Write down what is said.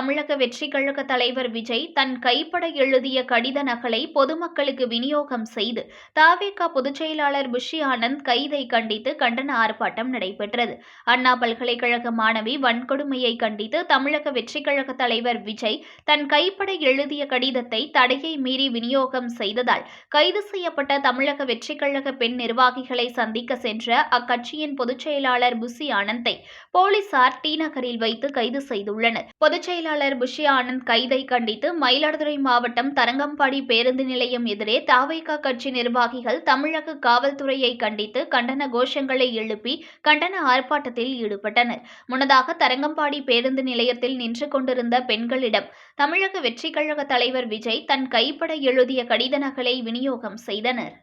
தமிழக வெற்றிக் கழக தலைவர் விஜய் தன் கைப்பட எழுதிய கடித நகலை பொதுமக்களுக்கு விநியோகம் செய்து தவேக பொதுச் செயலாளர் புஷி ஆனந்த் கைதை கண்டித்து கண்டன ஆர்ப்பாட்டம் நடைபெற்றது. அண்ணா பல்கலைக்கழக மாணவி வன்கொடுமையை கண்டித்து தமிழக வெற்றிக் கழக தலைவர் விஜய் தன் கைப்பட எழுதிய கடிதத்தை தடையை மீறி விநியோகம் செய்ததால் கைது செய்யப்பட்ட தமிழக வெற்றிக் கழக பெண் நிர்வாகிகளை சந்திக்க சென்ற அக்கட்சியின் பொதுச் செயலாளர் புஷி ஆனந்தை போலீசார் டி நகரில் வைத்து கைது செய்துள்ளனர். பொதுச் செயலாளர் புஷி ஆனந்த் கைதை கண்டித்து மயிலாடுதுறை மாவட்டம் தரங்கம்பாடி பேருந்து நிலையம் எதிரே தவேக கட்சி நிர்வாகிகள் தமிழக காவல்துறையை கண்டித்து கண்டன கோஷங்களை எழுப்பி கண்டன ஆர்ப்பாட்டத்தில் ஈடுபட்டனர். முன்னதாக தரங்கம்பாடி பேருந்து நிலையத்தில் நின்று கொண்டிருந்த பெண்களிடம் தமிழக வெற்றிக் கழக தலைவர் விஜய் தன் கைப்பட எழுதிய கடித நகலை விநியோகம் செய்தனர்.